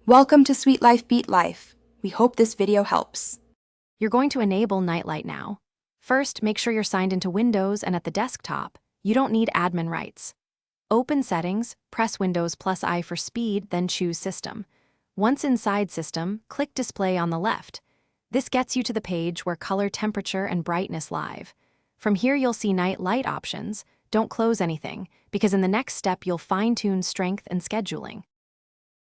Welcome to Sweet Life Beat Life. We hope this video helps. You're going to enable Nightlight now. First, make sure you're signed into Windows and at the desktop. You don't need admin rights. Open Settings, press Windows +I for speed, then choose System. Once inside System, click Display on the left. This gets you to the page where color, temperature, and brightness live. From here you'll see night light options. Don't close anything, because in the next step you'll fine-tune strength and scheduling.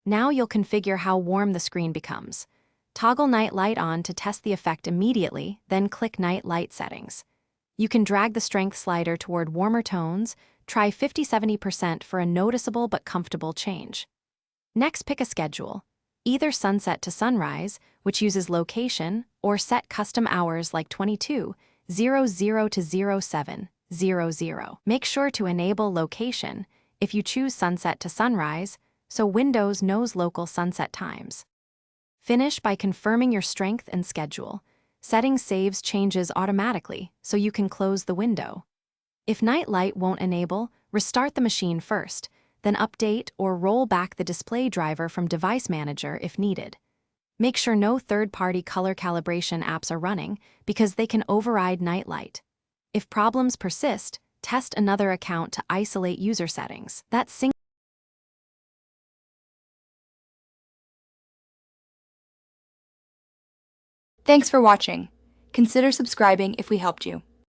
Now you'll configure how warm the screen becomes. Toggle night light on to test the effect immediately, then click night light settings. You can drag the strength slider toward warmer tones, try 50-70% for a noticeable but comfortable change. Next, pick a schedule, either sunset to sunrise, which uses location, or set custom hours like 22:00 to 07:00. Make sure to enable location if you choose sunset to sunrise, so Windows knows local sunset times. Finish by confirming your strength and schedule. Settings saves changes automatically, so you can close the window. If night light won't enable, restart the machine first, then update or roll back the display driver from Device Manager if needed. Make sure no third-party color calibration apps are running, because they can override night light. If problems persist, test another account to isolate user settings. Thanks for watching. Consider subscribing if we helped you.